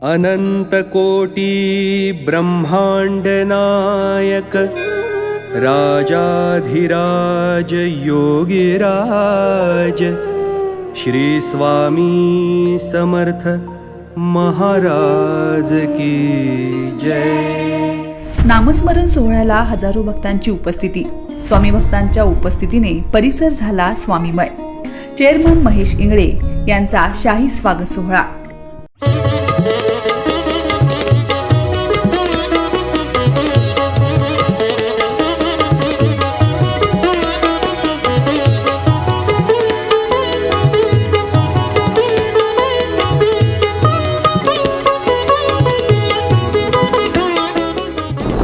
अनंतकोटी ब्रह्मांड नायक राजाधिराज योगिराज श्री स्वामी समर्थ महाराज की जय। नामस्मरण सोहळ्याला हजारो भक्तांची उपस्थिती। स्वामी भक्तांच्या उपस्थितीने परिसर झाला स्वामीमय। चेअरमन महेश इंगळे यांचा शाही स्वागत सोहळा।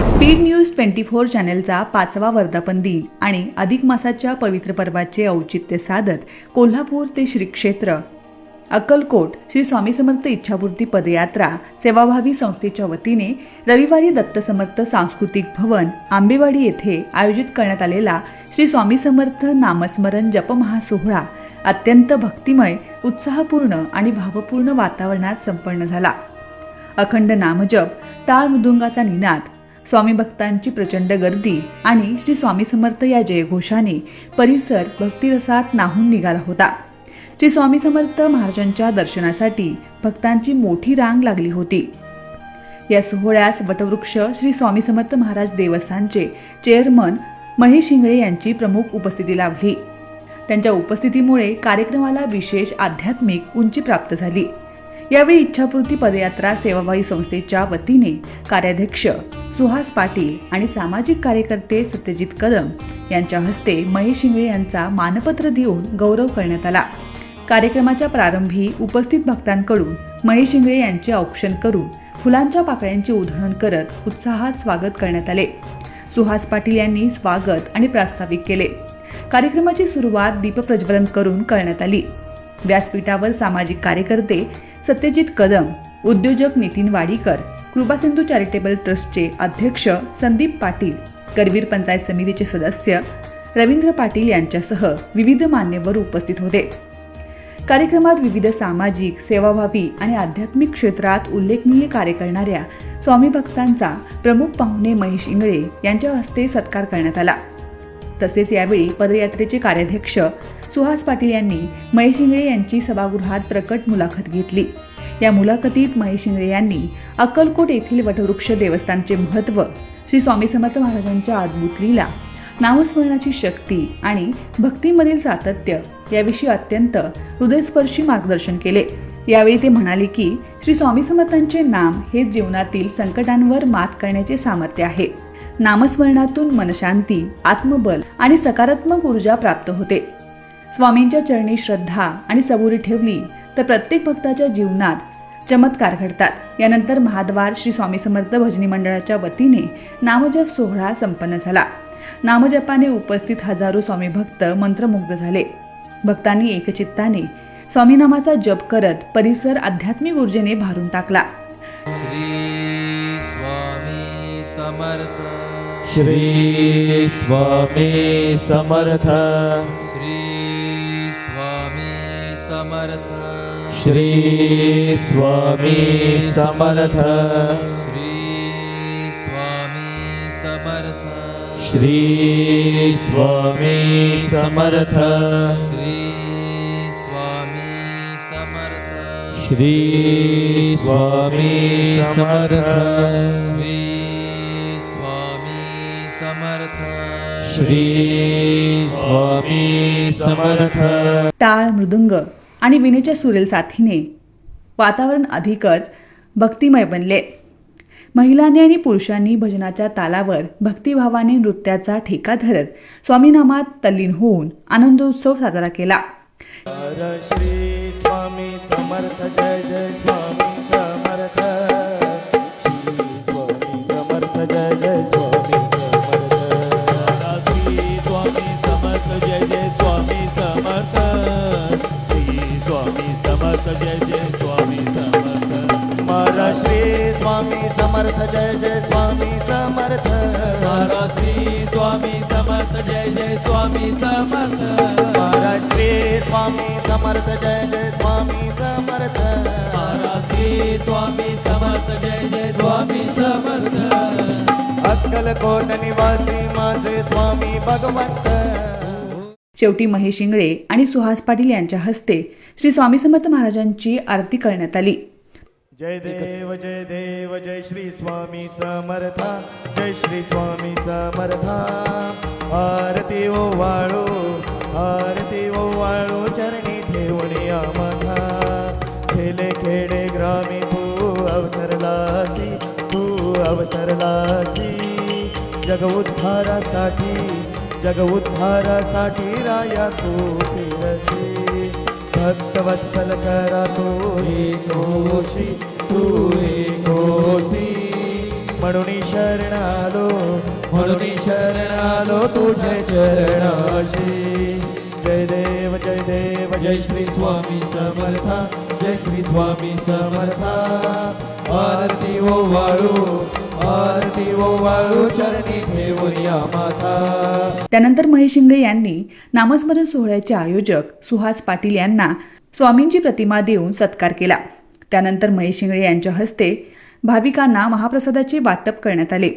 स्पीड न्यूज 24 चॅनेलचा 5वा वर्धापन दिन आणि अधिक मासाच्या पवित्र पर्वाचे औचित्य साधत कोल्हापूर ते श्री क्षेत्र अक्कलकोट श्री स्वामी समर्थ इच्छापूर्ती पदयात्रा सेवाभावी संस्थेच्या वतीने रविवारी दत्त समर्थ सांस्कृतिक भवन आंबेवाडी येथे आयोजित करण्यात आलेला श्री स्वामी समर्थ नामस्मरण जप महासोहळा अत्यंत भक्तिमय, उत्साहपूर्ण आणि भावपूर्ण वातावरणात संपन्न झाला। अखंड नामजप, टाळ मृदुंगाचा निनाद, स्वामी भक्तांची प्रचंड गर्दी आणि श्री स्वामी समर्थ या जयघोषाने परिसर भक्तिरसात न्हाऊन निघाला होता। श्री स्वामी समर्थ महाराजांच्या दर्शनासाठी भक्तांची मोठी रांग लागली होती। या सोहळ्यास वटवृक्ष श्री स्वामी समर्थ महाराज देवस्थानचे चेअरमन महेश इंगळे यांची प्रमुख उपस्थिती लाभली। त्यांच्या उपस्थितीमुळे कार्यक्रमाला विशेष आध्यात्मिक उंची प्राप्त झाली। यावेळी इच्छापूर्ती पदयात्रा सेवाभावी संस्थेच्या वतीने कार्याध्यक्ष सुहास पाटील आणि सामाजिक कार्यकर्ते सत्यजित कदम यांच्या हस्ते महेश इंगळे यांचा मानपत्र देऊन गौरव करण्यात आला। कार्यक्रमाच्या प्रारंभी उपस्थित भक्तांकडून महेश इंगळे यांचे औक्षण करून फुलांच्या पाकळ्यांची उधळण करत उत्साहात स्वागत करण्यात आले। सुहास पाटील यांनी स्वागत आणि प्रास्ताविक केले। कार्यक्रमाची सुरुवात दीपप्रज्वलन करून करण्यात आली। व्यासपीठावर सामाजिक कार्यकर्ते सत्यजित कदम, उद्योजक नितीन वाडीकर, कृपासिंधू चॅरिटेबल ट्रस्टचे अध्यक्ष संदीप पाटील, करवीर पंचायत समितीचे सदस्य रवींद्र पाटील यांच्यासह विविध मान्यवर उपस्थित होते। कार्यक्रमात विविध सामाजिक, सेवाभावी आणि आध्यात्मिक क्षेत्रात उल्लेखनीय कार्य करणाऱ्या स्वामी भक्तांचा प्रमुख पाहुणे महेश इंगळे यांच्या हस्ते सत्कार करण्यात आला। तसेच यावेळी पदयात्रेचे कार्याध्यक्ष सुहास पाटील यांनी महेश इंगळे यांची सभागृहात प्रकट मुलाखत घेतली। या मुलाखतीत महेश इंगळे यांनी अक्कलकोट येथील वटवृक्ष देवस्थानचे महत्त्व, श्री स्वामी समर्थ महाराजांच्या अद्भुत लीला, नामस्मरणाची शक्ती आणि भक्तीमधील सातत्य याविषयी अत्यंत हृदयस्पर्शी मार्गदर्शन केले। यावेळी ते म्हणाले की श्री स्वामी समर्थांचे नाम हेच जीवनातील संकटांवर मात करण्याचे सामर्थ्य आहे। नामस्मरणातून मनशांती, आत्मबल आणि सकारात्मक ऊर्जा प्राप्त होते। स्वामींच्या चरणी श्रद्धा आणि सबुरी ठेवली तर प्रत्येक भक्ताच्या जीवनात चमत्कार घडतात। यानंतर महाद्वार श्री स्वामी समर्थ भजनी मंडळाच्या वतीने नामजप सोहळा संपन्न झाला। नामजपाने उपस्थित हजारो स्वामी भक्त मंत्रमुग्ध झाले। भक्तांनी एकचित्ताने स्वामी नामाचा जप करत परिसर आध्यात्मिक ऊर्जेने भारून टाकला। श्री स्वामी समर्थ, श्री स्वामी समर्थ, श्री स्वामी समर्थ, श्री स्वामी समर्थ, श्री स्वामी समर्थ, श्री स्वामी समर्थ, श्री स्वामी समर्थ, श्री स्वामी समर्थ, श्री स्वामी समर्थ, श्री स्वामी समर्थ। टाळ, मृदुंग आणि विणेच्या सुरेल साथीने वातावरण अधिकच भक्तिमय बनले। महिलांनी आणि पुरुषांनी भजनाच्या तालावर भक्तिभावाने नृत्याचा ठेका धरत स्वामीनामात तल्लीन होऊन आनंदोत्सव साजरा केला। श्री स्वामी समर्थ, जय जय स्वामी समर्थ, श्री स्वामी समर्थ, जय जय स्वामी समर्थ, श्री स्वामी समर्थ, जय जय स्वामी समर्थ, श्री स्वामी समर्थ, जय जय स्वामी समर्थ, मारा श्री स्वामी समर्थ, जय जय स्वामी समर्थ, मारा श्री स्वामी समर्थ, जय जय स्वामी समर्थ, मारा श्री स्वामी समर्थ, जय जय स्वामी समर्थ, मारा श्री स्वामी अक्कलकोट निवासी माझे स्वामी भगवंत. शेवटी महेश इंगळे आणि सुहास पाटील यांच्या हस्ते श्री स्वामी समर्थ महाराजांची आरती करण्यात आली. जय देव जय श्री स्वामी समर्था, जय श्री स्वामी समर्था. आरती ओ वाळू चरणी ठेवून या माथा. खेले खेडे ग्रामी तू अवतरलासी. जग उद्धारासाठी राया तू फिरसी. भक्तवत्सल करा तू एकोशी म्हणून शरण आलो तुझे चरणाशी. जय देव जय श्री स्वामी समर्था, जय श्री स्वामी समर्था. आरती ओ वाळू चरणी ठेवून या माथा. त्यानंतर महेश इंगळे यांनी नामस्मरण सोहळ्याचे आयोजक सुहास पाटील यांना स्वामींची प्रतिमा देऊन सत्कार केला. त्यानंतर महेश इंगळे यांच्या हस्ते भाविकांना महाप्रसादाचे वाटप करण्यात आले.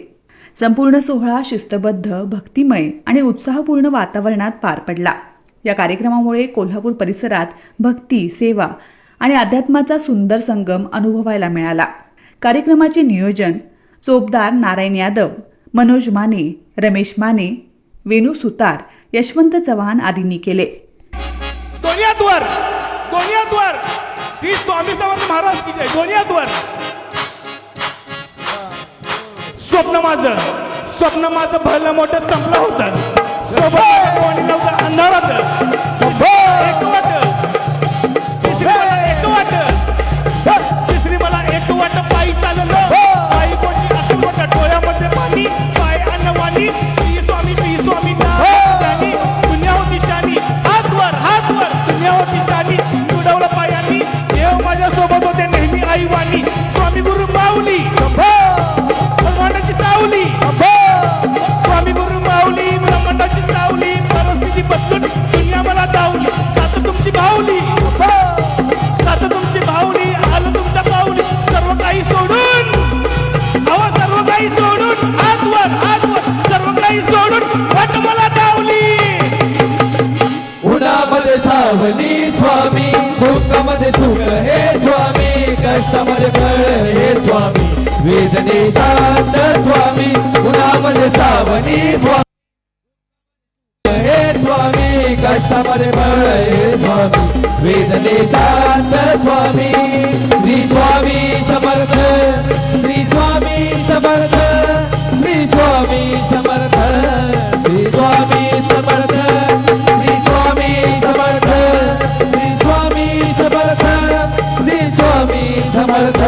संपूर्ण सोहळा शिस्तबद्ध, भक्तिमय आणि उत्साहपूर्ण वातावरणात पार पडला. या कार्यक्रमामुळे कोल्हापूर परिसरात भक्ती, सेवा आणि अध्यात्माचा सुंदर संगम अनुभवायला मिळाला. कार्यक्रमाचे नियोजन चोपदार नारायण यादव, मनोज माने, रमेश माने, वेणू सुतार, यशवंत चव्हाण आदींनी केले. दोन्यातवर श्री स्वामी समर्थ महाराज की जय. दोन्यातवर स्वप्न माझं भलं मोठं संपलं होतं. सोबत कोणी नव्हतं, अंधारात तिसरी मला एक वाट पायी चाललो. पायी कोणची अक्कलकोट, डोळ्यामध्ये पाणी, पाय अन्नवाणी. श्री स्वामी नानी दुनिया होती शानी. हात वर दुनिया होती शानी. उडवलं पायांनी, देव माझ्या सोबत होते नेहमी आईवाणी. स्वामी गुरु माऊली ब्रह्मांडाची सावली. स्वामी गुरु माऊली ब्रह्मांडाची सावली. परिस्थिती बदलून दुनिया मला धावली. सात तुमची भावली आलं तुमच्या पावली. सर्व काही सोडून हात वर सर्व काही सोडून वाट मला धावली. उन्हामध्ये सावली स्वामी, दुःखामध्ये सुख हे स्वामी, कष्टामध्ये फळ हे स्वामी, वेदनेचा अंत स्वामी. उन्हामध्ये सावली स्वामी हे स्वामी, कष्टामध्ये फळ हे स्वामी, वेदनेचा अंत स्वामी. श्री स्वामी समर्थ, श्री स्वामी समर्थ, श्री स्वामी समर्थ, श्री स्वामी समर्थ, श्री स्वामी समर्थ, श्री स्वामी समर्थ, श्री स्वामी समर्थ,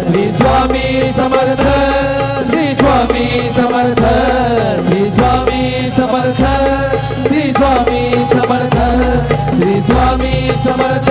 श्री स्वामी समर्थ, श्री स्वामी समर्थ, श्री स्वामी समर्थ, श्री स्वामी समर्थ, श्री स्वामी समर्थ.